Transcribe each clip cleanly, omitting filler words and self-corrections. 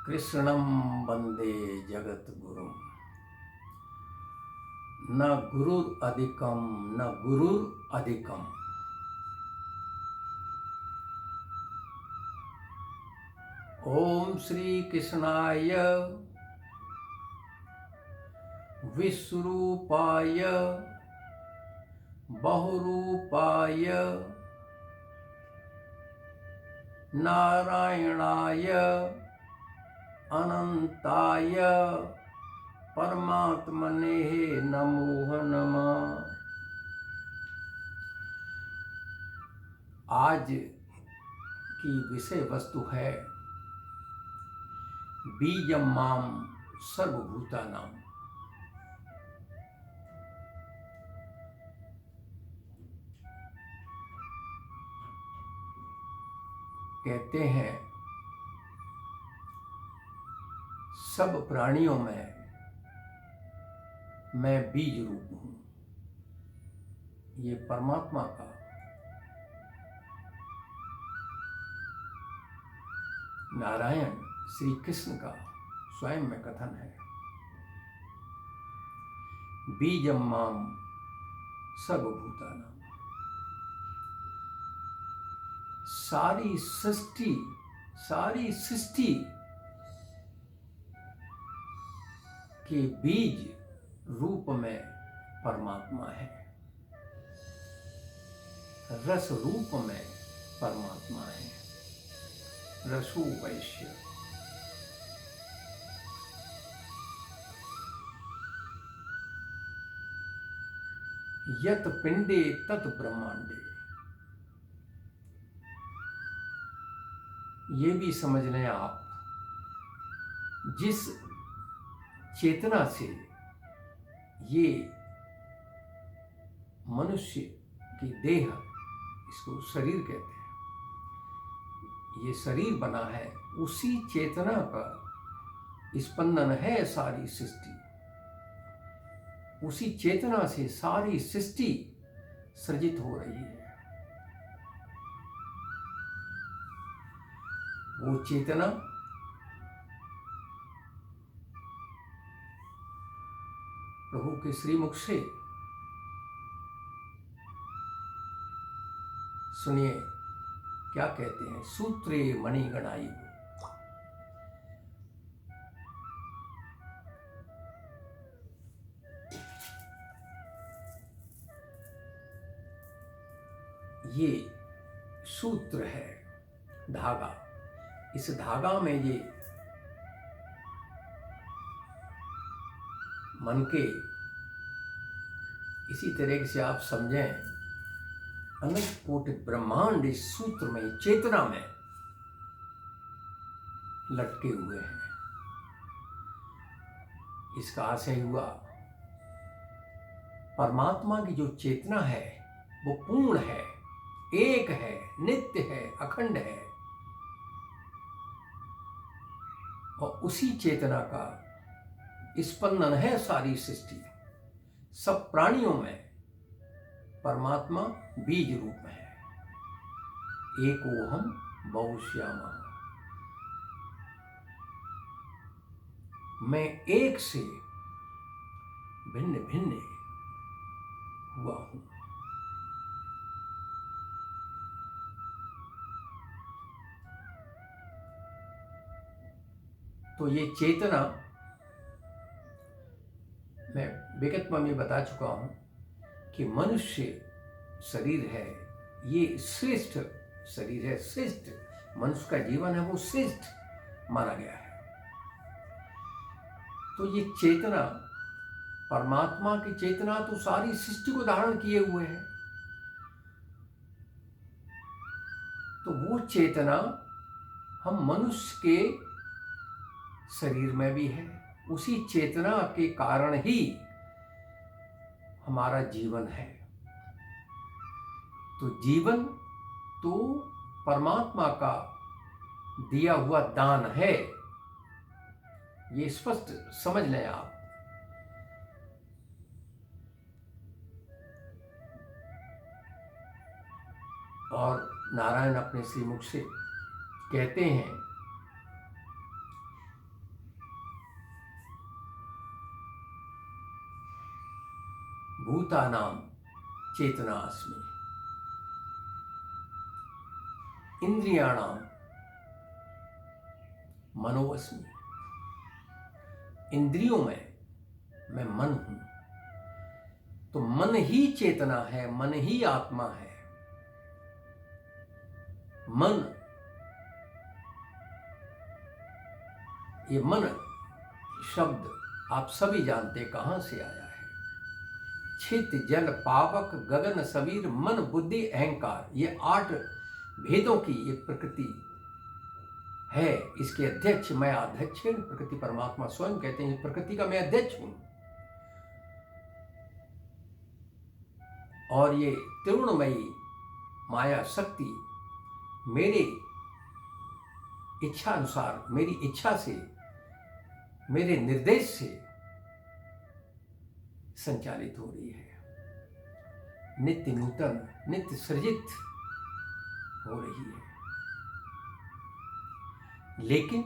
कृष्णं वन्दे जगद्गुरुं न गुरुरधिकं न गुरुरधिकम्। ओम श्री कृष्णाय विश्वरूपाय बहुरूपाय नारायणाय अनंताय परमात्मने नमो नमः। आज की विषय वस्तु है बीजं मां सर्वभूतानां। कहते हैं सब प्राणियों में मैं बीज रूप हूं। ये परमात्मा का नारायण श्री कृष्ण का स्वयं में कथन है। बीजं मां सर्वभूतानां। सारी सृष्टि के बीज रूप में परमात्मा है, रस रूप में परमात्मा है। रसो वैश्य। यत पिंडे तत ब्रह्मांडे। ये भी समझ लें आप, जिस चेतना से ये मनुष्य की देह, इसको शरीर कहते हैं, ये शरीर बना है, उसी चेतना का स्पंदन है सारी सृष्टि। उसी चेतना से सारी सृष्टि सृजित हो रही है। वो चेतना प्रभु के श्रीमुख से सुनिए क्या कहते हैं। सूत्रे मणिगणाई। ये सूत्र है, धागा। इस धागा में ये मन के, इसी तरह से आप समझें, अनंत कोटि ब्रह्मांड इस सूत्र में, चेतना में लटके हुए हैं। इसका आशय हुआ परमात्मा की जो चेतना है वो पूर्ण है, एक है, नित्य है, अखंड है। और उसी चेतना का स्पंदन है सारी सृष्टि। सब प्राणियों में परमात्मा बीज रूप में है। एकोहम बहुश्यामा। मैं एक से भिन्न भिन्न हुआ हूं। तो ये चेतना मैं विगत में बता चुका हूं कि मनुष्य शरीर है, ये श्रेष्ठ शरीर है। श्रेष्ठ मनुष्य का जीवन है, वो श्रेष्ठ माना गया है। तो ये चेतना, परमात्मा की चेतना तो सारी सृष्टि को धारण किए हुए है। तो वो चेतना हम मनुष्य के शरीर में भी है। उसी चेतना के कारण ही हमारा जीवन है। तो जीवन तो परमात्मा का दिया हुआ दान है, ये स्पष्ट समझ लें आप। और नारायण अपने श्रीमुख से कहते हैं भूतानां चेतना अस्मि, इंद्रियाणां मनोऽस्मि। इंद्रियों में मैं मन हूं, तो मन ही चेतना है, मन ही आत्मा है। मन, ये मन शब्द आप सभी जानते कहां से आया है। छित जल पावक गगन सबीर मन बुद्धि अहंकार, ये 8 भेदों की ये प्रकृति है। इसके अध्यक्ष मैं अध्यक्ष, प्रकृति परमात्मा स्वयं कहते हैं प्रकृति का मैं अध्यक्ष हूं। और ये त्रिगुणमयी माया शक्ति मेरे इच्छा अनुसार, मेरी इच्छा से, मेरे निर्देश से संचालित हो रही है, नित्य नूतन, नित्य सृजित हो रही है। लेकिन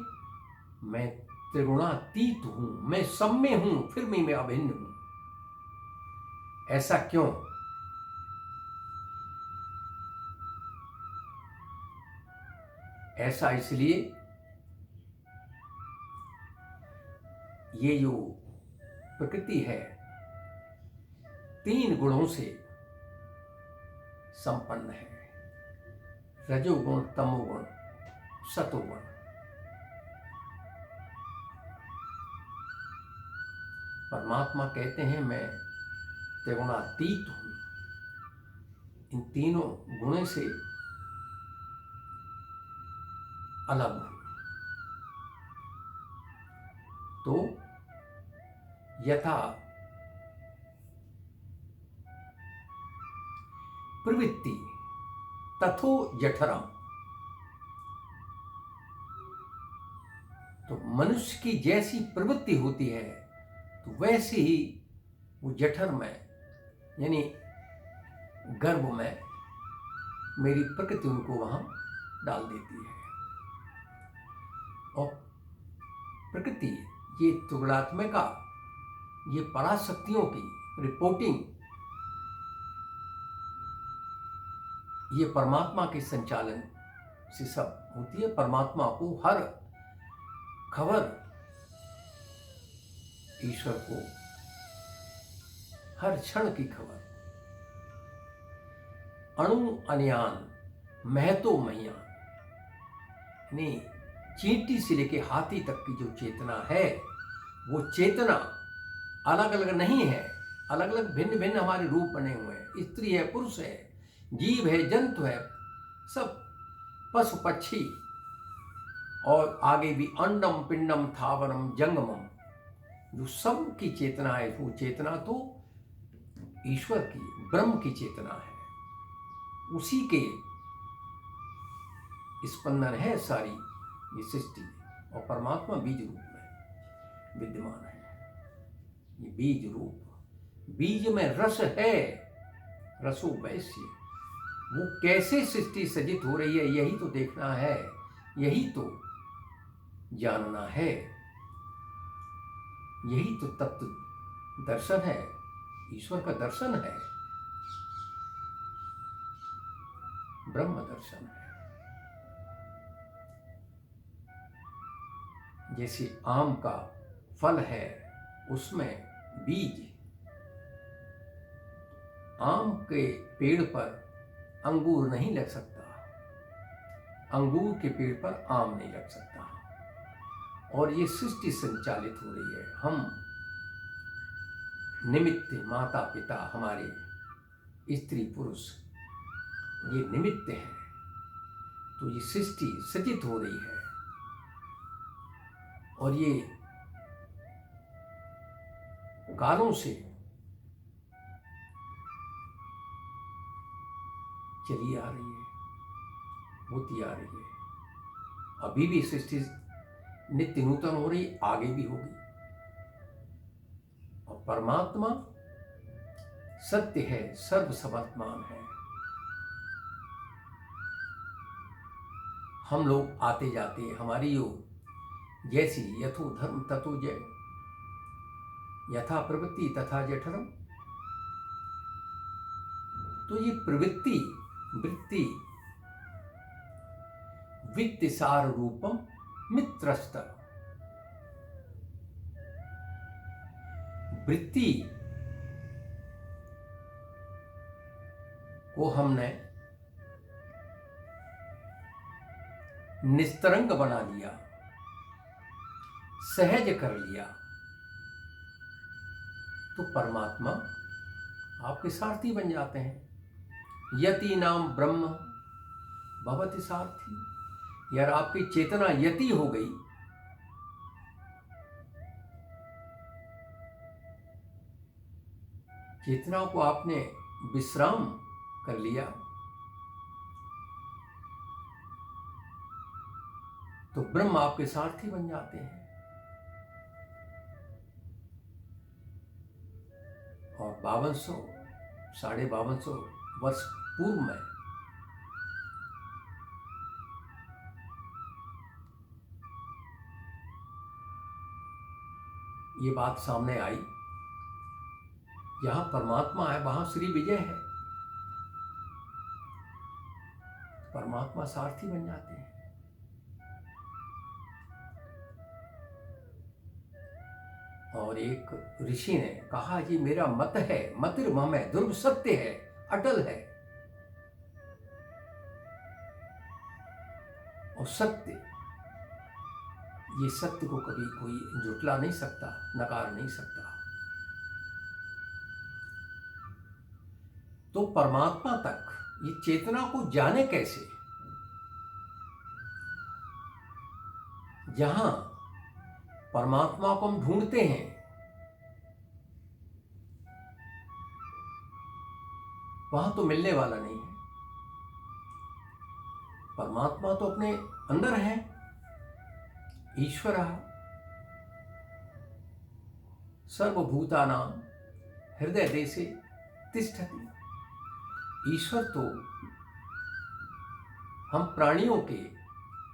मैं त्रिगुणातीत हूं, मैं सब में हूं, फिर भी मैं अभिन्न हूं। ऐसा क्यों? ऐसा इसलिए, ये जो प्रकृति है 3 गुणों से संपन्न है, रजोगुण, तमोगुण, सतोगुण। परमात्मा कहते हैं मैं त्रिगुणातीत हूं, इन तीनों गुणों से अलग हूं। तो यथा प्रवृत्ति तथो जठरम, तो मनुष्य की जैसी प्रवृत्ति होती है तो वैसे ही वो जठर में, यानी गर्भ में, मेरी प्रकृति उनको वहां डाल देती है। और प्रकृति, ये त्रिगुणात्मिका, ये पराशक्तियों की रिपोर्टिंग, ये परमात्मा के संचालन से सब होती है। परमात्मा को हर खबर, ईश्वर को हर क्षण की खबर, अणु अन्यान महतो महियान, यानी चींटी से लेके हाथी तक की जो चेतना है, वो चेतना अलग अलग नहीं है। अलग अलग भिन्न भिन्न हमारे रूप बने हुए हैं। स्त्री है, पुरुष है, जीव है, जंतु है, सब पशु पक्षी, और आगे भी अंडम पिंडम थावरम जंगमम, जो सब की चेतना है, वो चेतना तो ईश्वर की, ब्रह्म की चेतना है। उसी के स्पंदन है सारी ये सृष्टि, और परमात्मा बीज रूप में विद्यमान है। ये बीज रूप, बीज में रस है, रसो वैश्य। वो कैसे सृष्टि सजित हो रही है, यही तो देखना है, यही तो जानना है, यही तो तत्व दर्शन है, ईश्वर का दर्शन है, ब्रह्म दर्शन है। जैसे आम का फल है, उसमें बीज, आम के पेड़ पर अंगूर नहीं लग सकता, अंगूर के पेड़ पर आम नहीं लग सकता। और ये सृष्टि संचालित हो रही है, हम निमित्त, माता पिता, हमारे स्त्री पुरुष, ये निमित्त हैं। तो ये सृष्टि सजित हो रही है, और ये कालों से चली आ रही है, होती आ रही है। अभी भी सृष्टि नित्य नूतन हो रही, आगे भी होगी। और परमात्मा सत्य है, सर्वसमर्थमान है। हम लोग आते जाते, हमारी जो जैसी यथो धर्म तथो जय, यथा प्रवृत्ति तथा जठरम, तो ये प्रवृत्ति वृत्ति वित्तसार रूपम मित्रस्त, वृत्ति को हमने निस्तरंग बना लिया, सहज कर लिया, तो परमात्मा आपके सारथी बन जाते हैं। यति नाम ब्रह्म भवति सारथी। यार आपकी चेतना यति हो गई, चेतना को आपने विश्राम कर लिया, तो ब्रह्म आपके सारथी बन जाते हैं। और 5200 5250 वर्ष पूर्व में ये बात सामने आई, जहां परमात्मा है वहां श्री विजय है, परमात्मा सारथी बन जाते हैं। और एक ऋषि ने कहा जी मेरा मत है, मतिर्मम है, ध्रुव सत्य है, अटल है। और सत्य, ये सत्य को कभी कोई झुटला नहीं सकता, नकार नहीं सकता। तो परमात्मा तक ये चेतना को जाने कैसे? जहां परमात्मा को हम ढूंढते हैं, वहां तो मिलने वाला नहीं है। परमात्मा तो अपने अंदर है, ईश्वरः सर्वभूतानां हृदय देशे तिष्ठति। ईश्वर तो हम प्राणियों के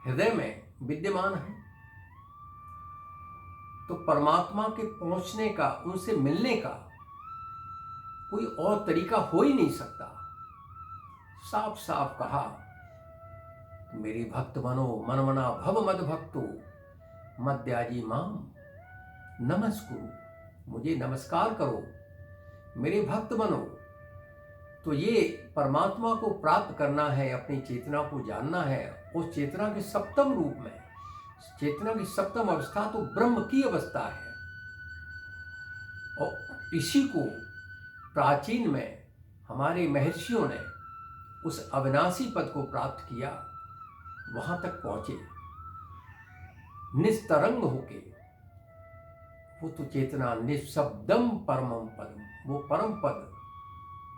हृदय में विद्यमान है। तो परमात्मा के पहुंचने का, उनसे मिलने का कोई और तरीका हो ही नहीं सकता। साफ साफ कहा, मेरे भक्त बनो मनमना भव मद भक्तो मद्याजी माम नमस्कुरु। मुझे नमस्कार करो, मेरे भक्त बनो। तो ये परमात्मा को प्राप्त करना है, अपनी चेतना को जानना है। उस चेतना के सप्तम रूप में, चेतना की सप्तम अवस्था तो ब्रह्म की अवस्था है। और इसी को प्राचीन में हमारे महर्षियों ने उस अविनाशी पद को प्राप्त किया, वहां तक पहुंचे निस्तरंग होके। वो तो चेतना निशब्दम परमम पदम, वो परम पद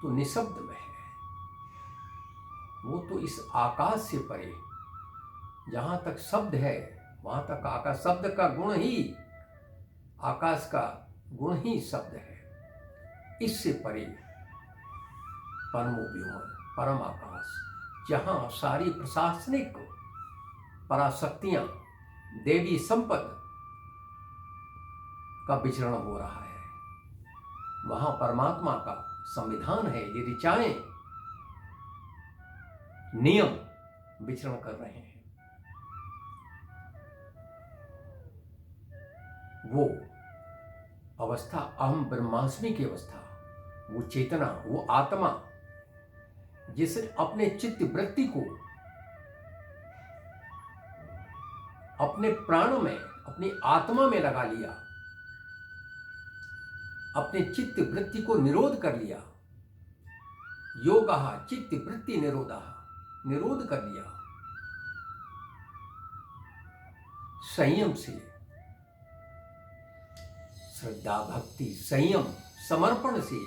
तो निशब्द में है। वो तो इस आकाश से परे, जहां तक शब्द है वहां तक आकाश, शब्द का गुण ही, आकाश का गुण ही शब्द है। इससे परे परमो व्योमन, परम आकाश, जहां सारी प्रशासनिक पराशक्तियां, देवी संपद का विचरण हो रहा है, वहां परमात्मा का संविधान है। ये ऋचाएं, नियम विचरण कर रहे हैं। वो अवस्था अहम ब्रह्मास्मि की अवस्था, वो चेतना, वो आत्मा जिसने अपने चित्त वृत्ति को अपने प्राण में, अपनी आत्मा में लगा लिया, अपने चित्त वृत्ति को निरोध कर लिया। योगः चित्त वृत्ति निरोधः, निरोध कर लिया। संयम से, श्रद्धा भक्ति संयम समर्पण से,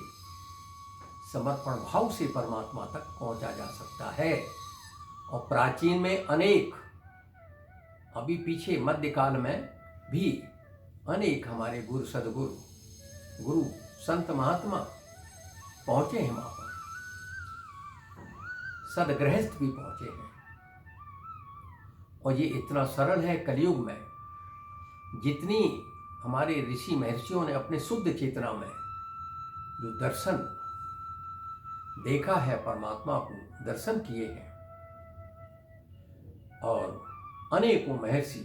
समर्पण भाव से परमात्मा तक पहुंचा जा सकता है। और प्राचीन में अनेक, अभी पीछे मध्यकाल में भी अनेक हमारे गुरु, सदगुरु, गुरु, संत, महात्मा पहुंचे हैं वहां पर। सदगृहस्थ भी पहुंचे हैं। और ये इतना सरल है कलयुग में। जितनी हमारे ऋषि महर्षियों ने अपने शुद्ध चेतना में जो दर्शन, देखा है, परमात्मा को दर्शन किए हैं, और अनेकों महर्षि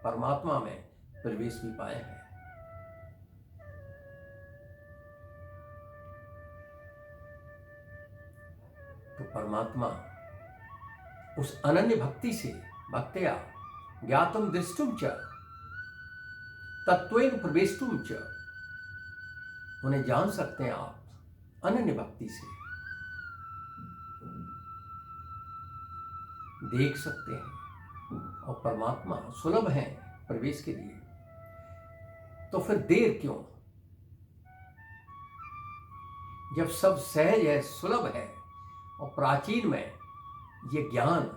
परमात्मा में प्रवेश भी पाए हैं। तो परमात्मा उस अनन्य भक्ति से भक्त्या ज्ञातुम दृष्टुम च तत्वेन प्रवेष्टुम च, उन्हें जान सकते हैं आप अनन्य भक्ति से, देख सकते हैं, और परमात्मा सुलभ है प्रवेश के लिए। तो फिर देर क्यों, जब सब सहज है, सुलभ है, और प्राचीन में ये ज्ञान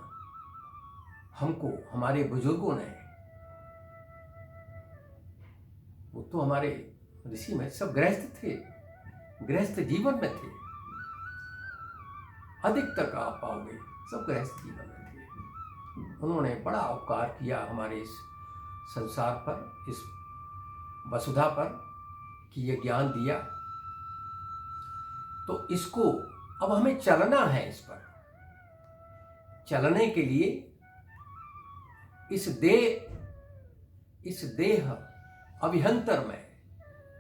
हमको हमारे बुजुर्गों ने, वो तो हमारे ऋषि में सब गृहस्थ थे, गृहस्थ जीवन में थे, अधिक तक आप पाओगे सब गृहस्थ जीवन में थे। उन्होंने बड़ा उपकार किया हमारे इस संसार पर, इस वसुधा पर, कि ये ज्ञान दिया। तो इसको अब हमें चलना है, इस पर चलने के लिए इस देह अभिहंतर में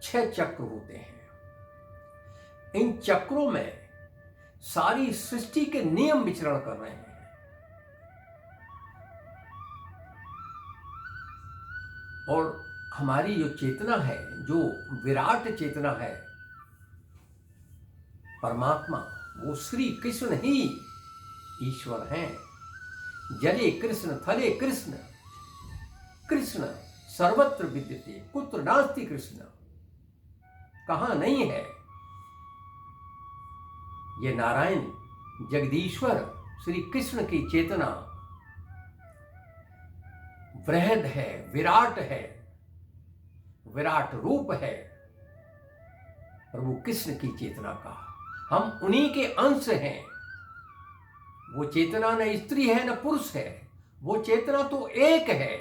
6 चक्र होते हैं। इन चक्रों में सारी सृष्टि के नियम विचरण कर रहे हैं। और हमारी जो चेतना है, जो विराट चेतना है, परमात्मा, वो श्री कृष्ण ही ईश्वर हैं। जले कृष्ण, थले कृष्ण, कृष्ण सर्वत्र विद्यते, कुत्र नास्ति कृष्ण, कहां नहीं है। ये नारायण जगदीश्वर श्री कृष्ण की चेतना वृहद है, विराट है, विराट रूप है प्रभु कृष्ण की चेतना का। हम उन्हीं के अंश हैं। वो चेतना न स्त्री है न पुरुष है, वो चेतना तो एक है,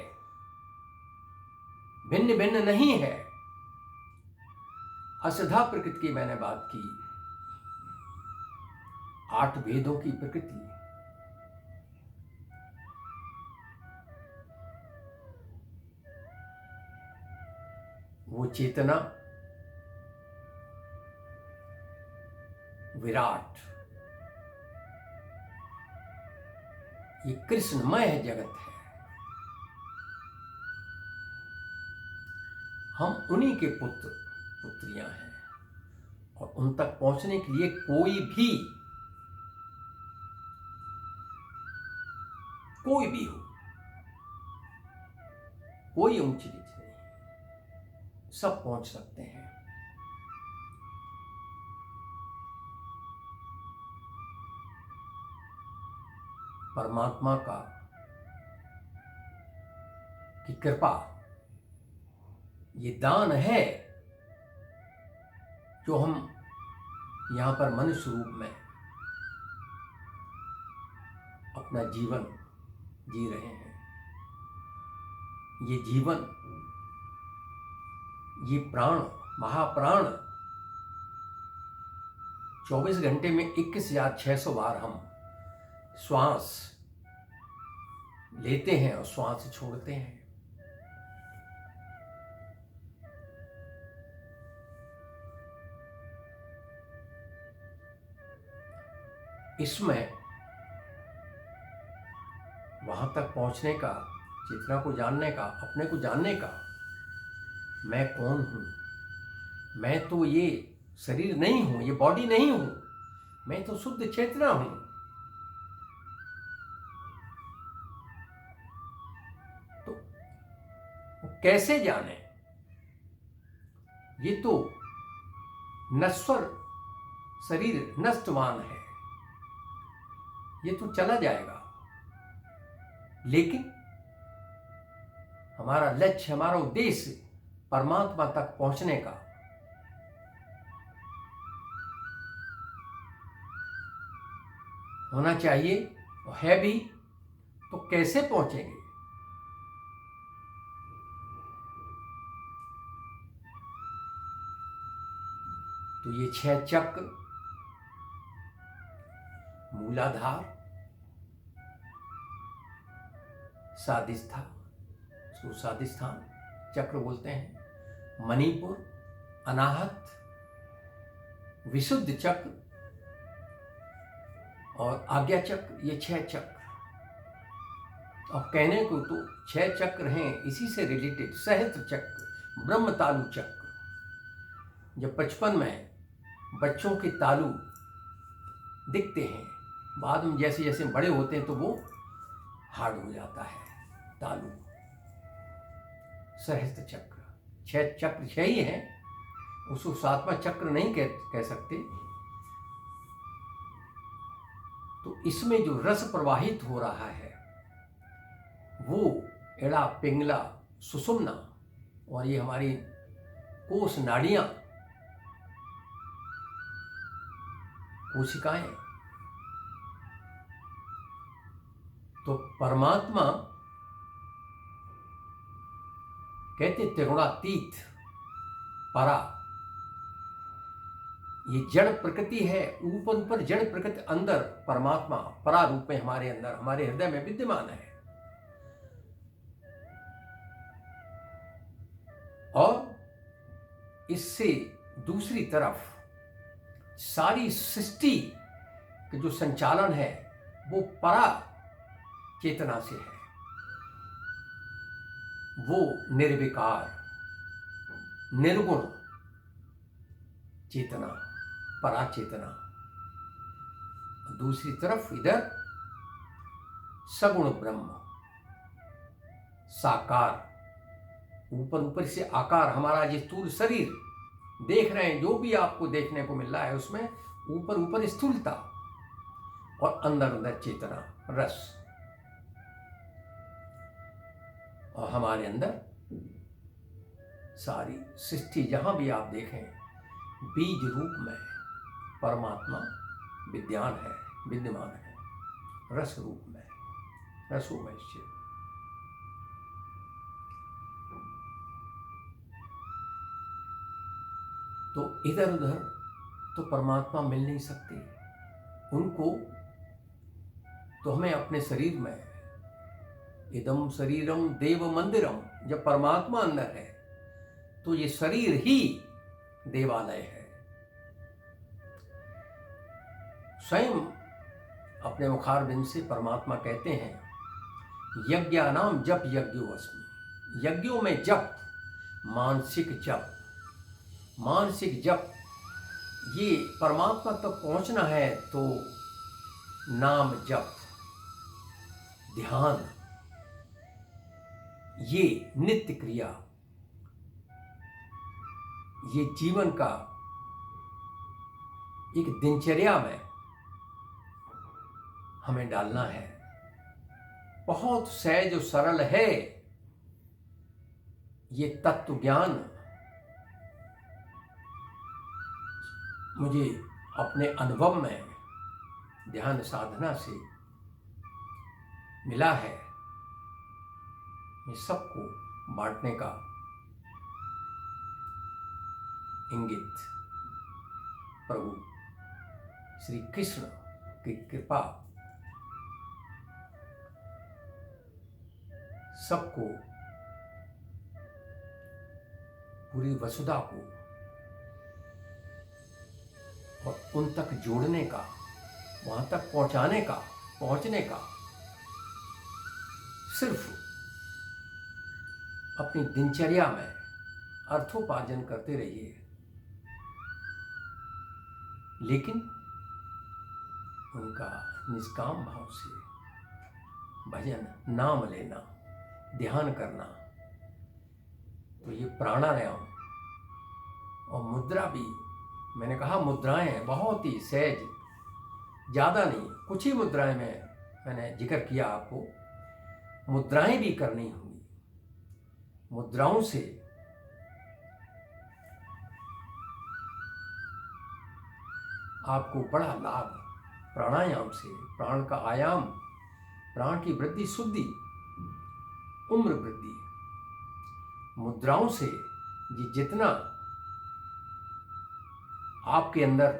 भिन्न भिन्न नहीं है। असधा प्रकृति की मैंने बात की, 8 भेदों की प्रकृति। वो चेतना विराट, ये कृष्णमय जगत है। हम उन्हीं के पुत्र पुत्रियां हैं, और उन तक पहुंचने के लिए कोई भी हो, कोई ऊंची नीच नहीं, सब पहुंच सकते हैं। परमात्मा का की कृपा, ये दान है जो हम यहां पर मनुष्य रूप में अपना जीवन जी रहे हैं। ये जीवन, ये प्राण, महाप्राण, 24 घंटे में 21,600 बार हम श्वास लेते हैं और श्वास छोड़ते हैं। इसमें वहां तक पहुंचने का, चेतना को जानने का, अपने को जानने का, मैं कौन हूं, मैं तो ये शरीर नहीं हूं, ये बॉडी नहीं हूं, मैं तो शुद्ध चेतना हूं। तो कैसे जाने? ये तो नश्वर शरीर नष्टवान है, ये तो चला जाएगा। लेकिन हमारा लक्ष्य, हमारा उद्देश्य परमात्मा तक पहुंचने का, होना चाहिए, और है भी। तो कैसे पहुंचेंगे? तो ये 6 चक्र मूलाधार, स्वादिष्ठान, उसको स्वादिष्ठान चक्र बोलते हैं, मणिपुर, अनाहत, विशुद्ध चक्र और आज्ञा चक्र, ये 6 चक्र। और कहने को तो 6 चक्र हैं, इसी से रिलेटेड सहस्त्र चक्र, ब्रह्म तालु चक्र। जब बचपन में बच्चों के तालु दिखते हैं, बाद में जैसे जैसे बड़े होते हैं तो वो हार्ड हो जाता है तालु। सहस्त्र चक्र, 6 चक्र 6 ही हैं, उसको 7वां चक्र नहीं कह सकते। तो इसमें जो रस प्रवाहित हो रहा है वो एड़ा, पिंगला, सुषुम्ना और ये हमारी कोष नाड़ियां, कोशिकाएं। तो परमात्मा कहते त्रिगुणातीत, परा, ये जड़ प्रकृति है, ऊपर जड़ प्रकृति, अंदर परमात्मा परा रूप में हमारे अंदर, हमारे हृदय में विद्यमान है। और इससे दूसरी तरफ सारी सृष्टि का जो संचालन है वो परा चेतना से है, वो निर्विकार निर्गुण चेतना, परा चेतना। दूसरी तरफ इधर सगुण ब्रह्म, साकार, ऊपर से आकार, हमारा ये स्थूल शरीर देख रहे हैं, जो भी आपको देखने को मिल रहा है उसमें ऊपर स्थूलता और अंदर चेतना, रस। और हमारे अंदर सारी सृष्टि जहां भी आप देखें, बीज रूप में परमात्मा विद्यमान है, रस रूप में, रसोमय। तो इधर उधर तो परमात्मा मिल नहीं सकते उनको, तो हमें अपने शरीर में, इदम शरीरम देव मंदिरम, जब परमात्मा अंदर है तो ये शरीर ही देवालय है। स्वयं अपने मुखारबिंद से परमात्मा कहते हैं, यज्ञानाम जप यज्ञो अस्मि, यज्ञों में जप, मानसिक जप, मानसिक जप, ये परमात्मा तक पहुंचना है तो नाम जप, ध्यान, ये नित्य क्रिया, ये जीवन का एक दिनचर्या में हमें डालना है। बहुत सहज और सरल है ये तत्व ज्ञान, मुझे अपने अनुभव में ध्यान साधना से मिला है। मैं सबको बांटने का इंगित प्रभु श्री कृष्ण की कृपा सबको, पूरी वसुधा को और उन तक जोड़ने का, वहां तक पहुंचने का सिर्फ अपनी दिनचर्या में अर्थोपार्जन करते रहिए, लेकिन उनका निष्काम भाव से भजन, नाम लेना, ध्यान करना। तो ये प्राणायाम और मुद्रा भी, मैंने कहा मुद्राएं हैं बहुत ही सहज, ज़्यादा नहीं, कुछ ही मुद्राएं में मैंने जिक्र किया आपको। मुद्राएं भी करनी होंगी, मुद्राओं से आपको बड़ा लाभ, प्राणायाम से प्राण का आयाम, प्राण की वृद्धि, शुद्धि, उम्र वृद्धि, मुद्राओं से जितना आपके अंदर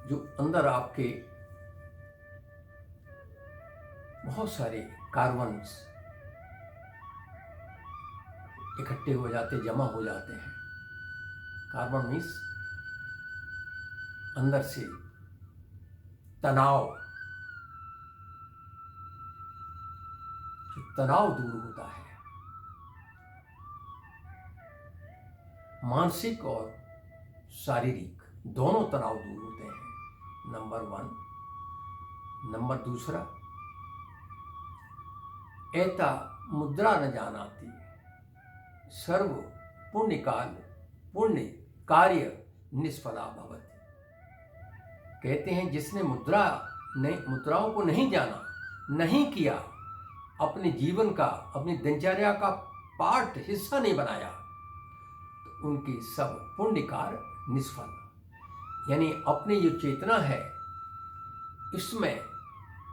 जो अंदर आपके बहुत सारे कार्बन्स इकट्ठे हो जाते, जमा हो जाते हैं। कार्बन मीन्स अंदर से तनाव, जो तनाव दूर होता है, मानसिक और शारीरिक दोनों तनाव दूर होते हैं, नंबर 1। नंबर 2, एता मुद्रा न जानाति सर्व पुण्य कार्य निष्फला भवति। कहते हैं जिसने मुद्राओं को नहीं जाना, नहीं किया, अपने जीवन का, अपनी दिनचर्या का पार्ट, हिस्सा नहीं बनाया, तो उनकी सब पुण्य कार्य निष्फल। यानी अपनी जो चेतना है, इसमें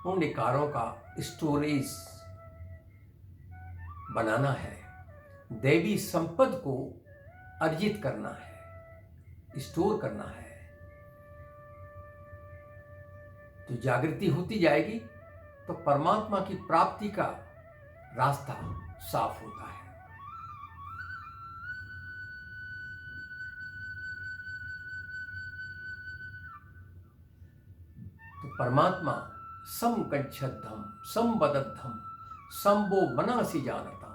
पुण्य कार्यों का स्टोरेज बनाना है, दैवी संपद को अर्जित करना है, स्टोर करना है। तो जागृति होती जाएगी तो परमात्मा की प्राप्ति का रास्ता साफ होता है। तो परमात्मा सम गच्छद्धम सम वदद्धम संबो मनासी जानता।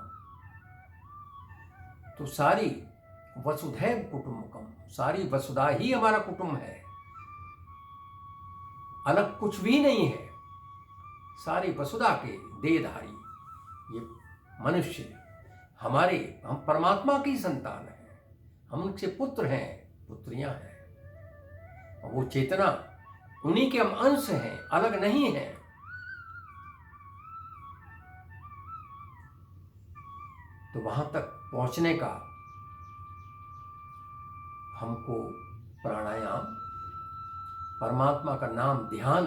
तो सारी वसुधैव कुटुंबकम, सारी वसुधा ही हमारा कुटुंब है, अलग कुछ भी नहीं है। सारी वसुधा के देहधारी ये मनुष्य हम परमात्मा की संतान हैं, हम उनसे पुत्र हैं, पुत्रियां हैं, और वो चेतना उन्हीं के हम अंश हैं, अलग नहीं हैं। तो वहां तक पहुंचने का हमको प्राणायाम, परमात्मा का नाम ध्यान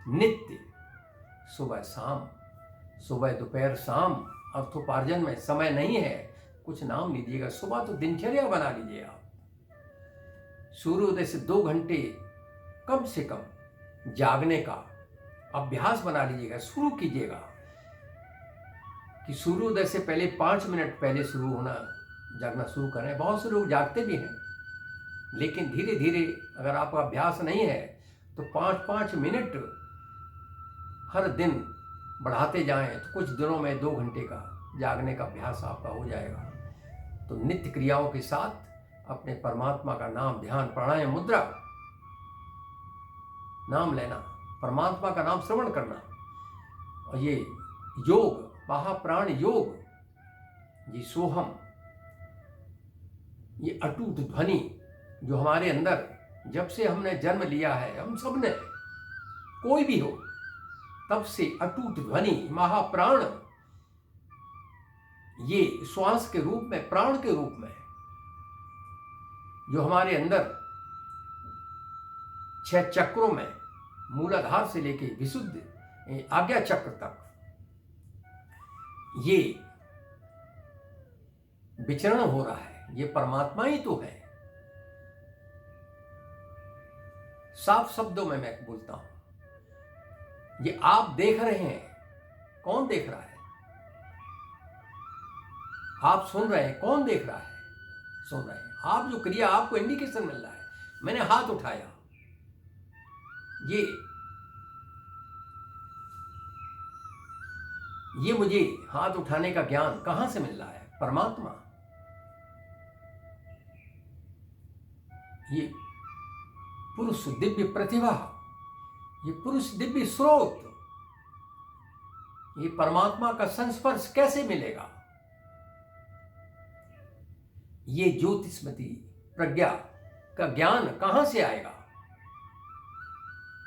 नित्य सुबह शाम, सुबह दोपहर शाम, अर्थोपार्जन में समय नहीं है, कुछ नाम लीजिएगा। सुबह तो दिनचर्या बना लीजिए आप, सूर्योदय से 2 घंटे कम से कम जागने का अभ्यास बना लीजिएगा, शुरू कीजिएगा कि सूर्योदय से पहले 5 मिनट पहले जागना शुरू करें। बहुत से लोग जागते भी हैं, लेकिन धीरे धीरे अगर आपका अभ्यास नहीं है तो 5-5 मिनट हर दिन बढ़ाते जाएं, तो कुछ दिनों में 2 घंटे का जागने का अभ्यास आपका हो जाएगा। तो नित्य क्रियाओं के साथ अपने परमात्मा का नाम, ध्यान, प्राणायाम, मुद्रा, नाम लेना, परमात्मा का नाम श्रवण करना, और ये योग, महाप्राण योग, ये सोहम, ये अटूट ध्वनि जो हमारे अंदर जब से हमने जन्म लिया है, हम सब ने, कोई भी हो, तब से अटूट ध्वनि महाप्राण, ये श्वास के रूप में, प्राण के रूप में, जो हमारे अंदर 6 चक्रों में, मूलाधार से लेके विशुद्ध आज्ञा चक्र तक ये विचरण हो रहा है, ये परमात्मा ही तो है। साफ शब्दों में मैं बोलता हूं, ये आप देख रहे हैं, कौन देख रहा है? आप सुन रहे हैं, कौन देख रहा है? सुन रहे हैं आप। जो क्रिया आपको इंडिकेशन मिल रहा है, मैंने हाथ उठाया, ये मुझे हाथ उठाने का ज्ञान कहां से मिल रहा है? परमात्मा। ये पुरुष दिव्य प्रतिभा, ये पुरुष दिव्य स्रोत, ये परमात्मा का संस्पर्श कैसे मिलेगा? ये ज्योतिष्मती प्रज्ञा का ज्ञान कहां से आएगा?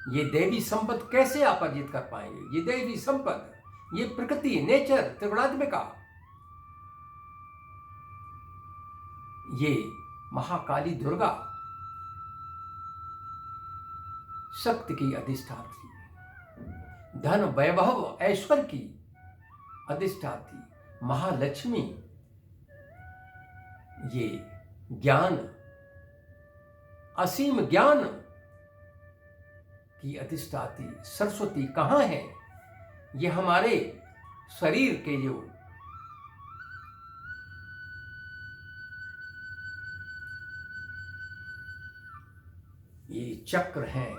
ये देवी संपद कैसे आप अर्जित कर पाएंगे? ये देवी संपद, ये प्रकृति, नेचर, त्रिगुणात्मिका, ये महाकाली दुर्गा, शक्ति की अधिष्ठात्री, धन वैभव ऐश्वर्य की अधिष्ठात्री, महालक्ष्मी, ये ज्ञान, असीम ज्ञान, की अधिष्ठाती सरस्वती कहाँ है? ये हमारे शरीर के जो ये चक्र हैं,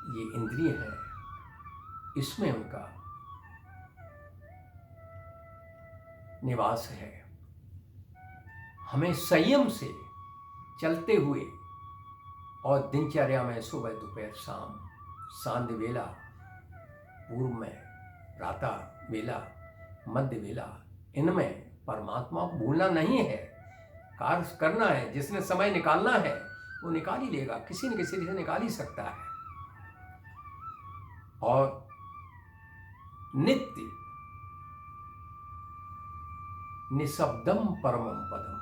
ये इंद्रिय हैं, इसमें उनका निवास है। हमें संयम से चलते हुए और दिनचर्या में सुबह दोपहर शाम, सांध्य वेला, पूर्व में प्रातः वेला, मध्य वेला, इनमें परमात्मा को भूलना नहीं है। कार्य करना है, जिसने समय निकालना है वो निकाल ही लेगा, किसी न किसी से निकाल ही सकता है। और नित्य निशब्दम परमम पदम,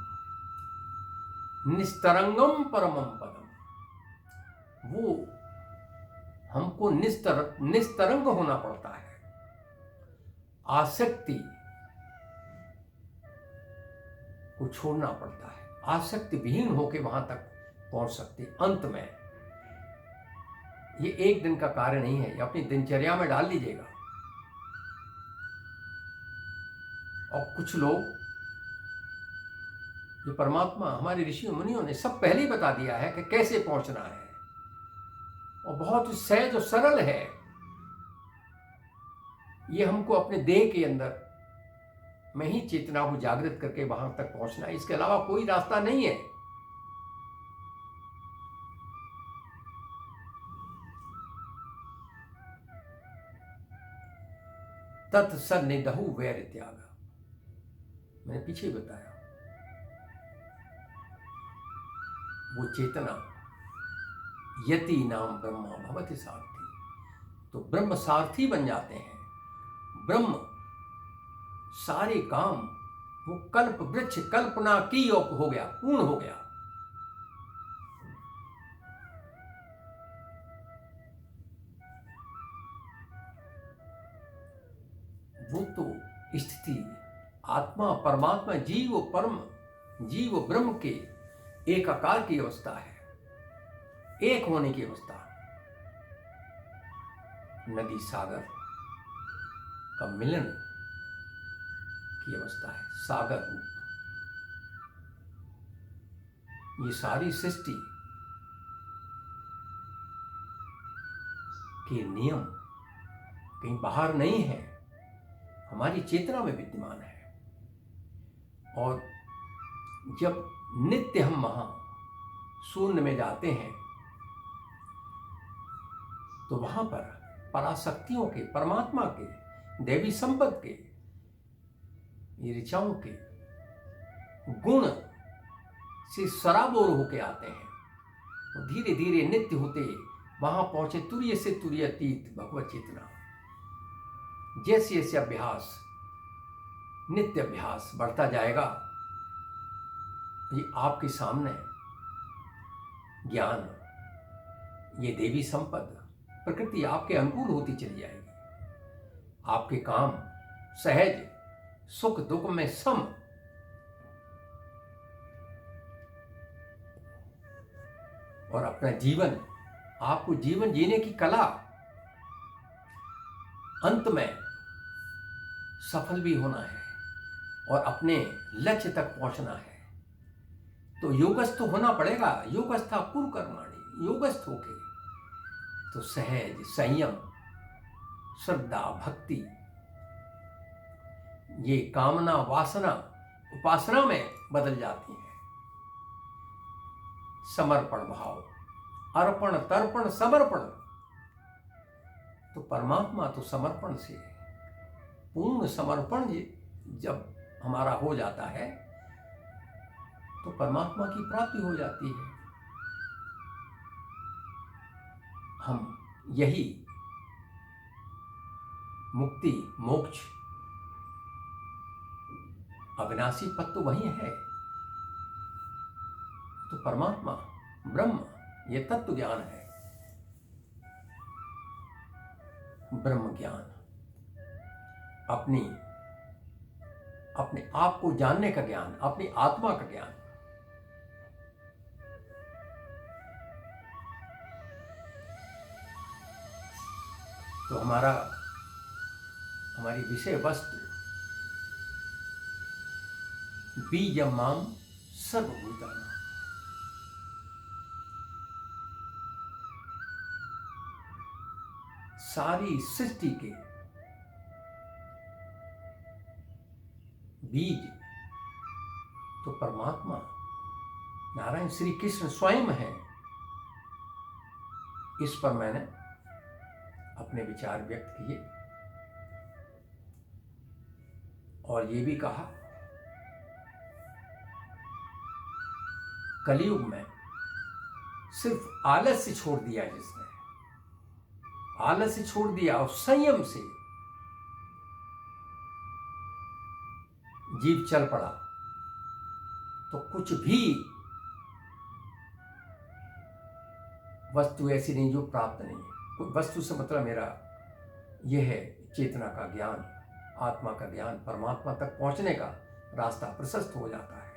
निस्तरंगम परमम पदम, वो हमको निस्तरंग होना पड़ता है। आसक्ति को छोड़ना पड़ता है, आसक्ति विहीन होकर वहां तक पहुंच सकते। अंत में ये एक दिन का कार्य नहीं है, ये अपनी दिनचर्या में डाल लीजिएगा। और कुछ लोग, ये परमात्मा हमारे ऋषियों मुनियों ने सब पहले ही बता दिया है कि कैसे पहुंचना है, और बहुत सहज और सरल है। ये हमको अपने देह के अंदर में ही चेतना को जागृत करके वहां तक पहुंचना है, इसके अलावा कोई रास्ता नहीं है। तत्सन्निधौ वैर त्याग, मैंने पीछे बताया, वो चेतना यति नाम ब्रह्मा भवति सारथी, तो ब्रह्म सारथी बन जाते हैं। ब्रह्म सारे काम, वो कल्प वृक्ष कल्पना की हो गया, पूर्ण हो गया। वो तो स्थिति आत्मा परमात्मा जीव परम जीव ब्रह्म के एक आकार की अवस्था है, एक होने की अवस्था। नदी सागर का मिलन की अवस्था है, सागर रूप। ये सारी सृष्टि के नियम कहीं बाहर नहीं है, हमारी चेतना में विद्यमान है। और जब नित्य हम वहां शून्य में जाते हैं तो वहां पर पराशक्तियों के, परमात्मा के, देवी संपद के, ये ऋचाओं के गुण से सराबोर होके आते हैं। और धीरे धीरे नित्य होते वहां पहुंचे तुर्य से तुर्यातीत भगवत चेतना। जैसे जैसे अभ्यास, नित्य अभ्यास बढ़ता जाएगा, ये आपके सामने ज्ञान, ये देवी संपद, प्रकृति आपके अनुकूल होती चली जाएगी। आपके काम सहज, सुख दुख में सम, और अपना जीवन, आपको जीवन जीने की कला, अंत में सफल भी होना है और अपने लक्ष्य तक पहुंचना है। तो योगस्थ तो होना पड़ेगा। योगस्था कुरु कर्माणि, योगस्थ होके तो सहज, संयम, श्रद्धा, भक्ति, ये कामना वासना उपासना में बदल जाती है। समर्पण भाव, अर्पण तर्पण समर्पण, तो परमात्मा तो समर्पण से, पूर्ण समर्पण जब हमारा हो जाता है तो परमात्मा की प्राप्ति हो जाती है। हम यही मुक्ति मोक्ष अविनाशी पद तो वही है। तो परमात्मा ब्रह्म, ये तत्व ज्ञान है, ब्रह्म ज्ञान, अपने आप को जानने का ज्ञान, अपनी आत्मा का ज्ञान। तो हमारी विषय वस्तु बीजमाम सर्वभूतानां, सारी सृष्टि के बीज तो परमात्मा नारायण श्री कृष्ण स्वयं है। इस पर मैंने अपने विचार व्यक्त किए और ये भी कहा, कलयुग में सिर्फ आलस्य छोड़ दिया, जिसने आलस्य छोड़ दिया और संयम से जीव चल पड़ा, तो कुछ भी वस्तु ऐसी नहीं जो प्राप्त नहीं है। कोई वस्तु से मतलब मेरा यह है चेतना का ज्ञान, आत्मा का ज्ञान, परमात्मा तक पहुंचने का रास्ता प्रशस्त हो जाता है।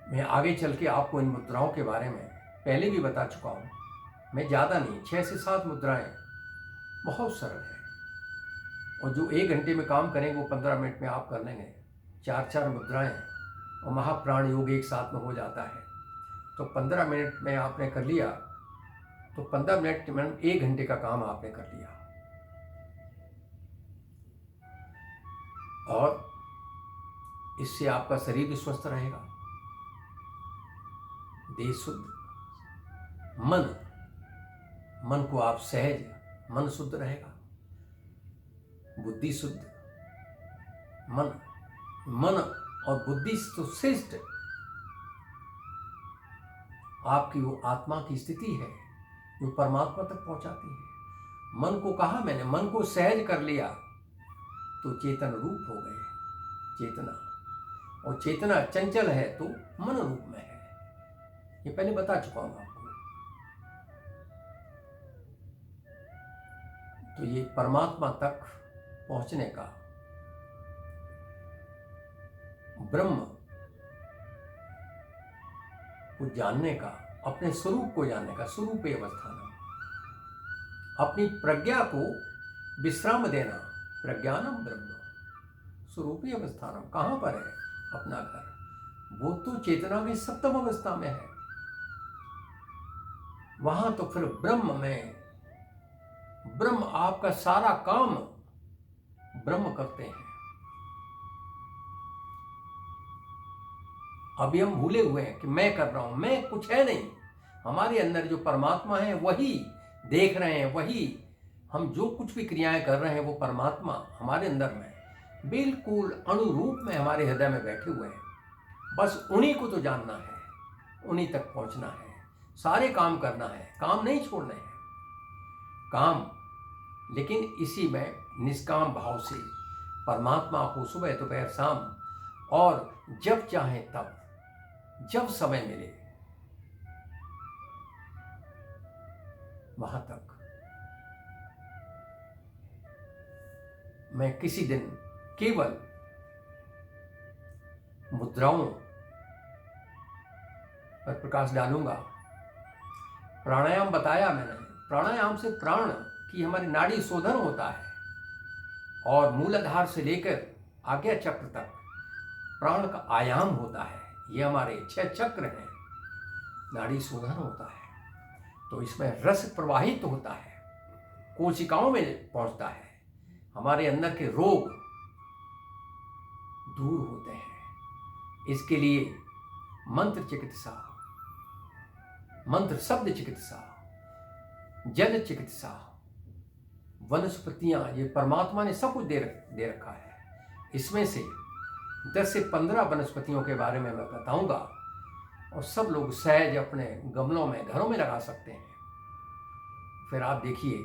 मैं आगे चल के आपको इन मुद्राओं के बारे में पहले भी बता चुका हूं। मैं ज़्यादा नहीं, 6 से 7 मुद्राएं, बहुत सरल है, और जो 1 घंटे में काम करेंगे वो 15 मिनट में आप कर लेंगे। 4-4 मुद्राएं और महाप्राण योग एक साथ में हो जाता है, तो 15 मिनट में आपने कर लिया, तो 15 मिनट में 1 घंटे का काम आपने कर लिया। और इससे आपका शरीर भी स्वस्थ रहेगा, देह शुद्ध, मन को आप सहज, मन शुद्ध रहेगा, बुद्धि शुद्ध, मन और बुद्धि तो श्रेष्ठ आपकी वो आत्मा की स्थिति है जो परमात्मा तक पहुंचाती है। मन को कहा मैंने, मन को सहज कर लिया तो चेतन रूप हो गए चेतना, और चेतना चंचल है तो मन रूप में है। ये पहले बता चुका हूं आपको। तो ये परमात्मा तक पहुंचने का, ब्रह्म को जानने का, अपने स्वरूप को जानने का, स्वरूप अवस्थानम, अपनी प्रज्ञा को विश्राम देना, प्रज्ञानम ब्रह्म, स्वरूपी अवस्थानम। कहां पर है अपना घर? वो तो चेतना की सप्तम अवस्था में है। वहां तो फिर ब्रह्म में, ब्रह्म आपका सारा काम ब्रह्म करते हैं। अभी हम भूले हुए हैं कि मैं कर रहा हूं, मैं कुछ है नहीं। हमारे अंदर जो परमात्मा है वही देख रहे हैं, वही हम जो कुछ भी क्रियाएं कर रहे हैं वो परमात्मा हमारे अंदर में बिल्कुल अणुरूप में हमारे हृदय में बैठे हुए हैं। बस उन्हीं को तो जानना है, उन्हीं तक पहुंचना है, सारे काम करना है, काम नहीं छोड़ने हैं, काम लेकिन इसी में निष्काम भाव से परमात्मा को सुबह दोपहर शाम और जब चाहे तब, जब समय मिले वहां तक। मैं किसी दिन केवल मुद्राओं पर प्रकाश डालूंगा। प्राणायाम बताया मैंने, प्राणायाम से प्राण की हमारी नाड़ी शोधन होता है, और मूलाधार से लेकर आज्ञा चक्र तक प्राण का आयाम होता है। ये हमारे 6 चक्र हैं, नाड़ी शोधन होता है, तो इसमें रस प्रवाहित होता है, कोशिकाओं में पहुंचता है, हमारे अंदर के रोग दूर होते हैं। इसके लिए मंत्र चिकित्सा, मंत्र शब्द चिकित्सा, जल चिकित्सा, वनस्पतियां, ये परमात्मा ने सब कुछ दे रखा है। इसमें से 10 से 15 वनस्पतियों के बारे में मैं बताऊंगा, और सब लोग सहज अपने गमलों में, घरों में लगा सकते हैं। फिर आप देखिए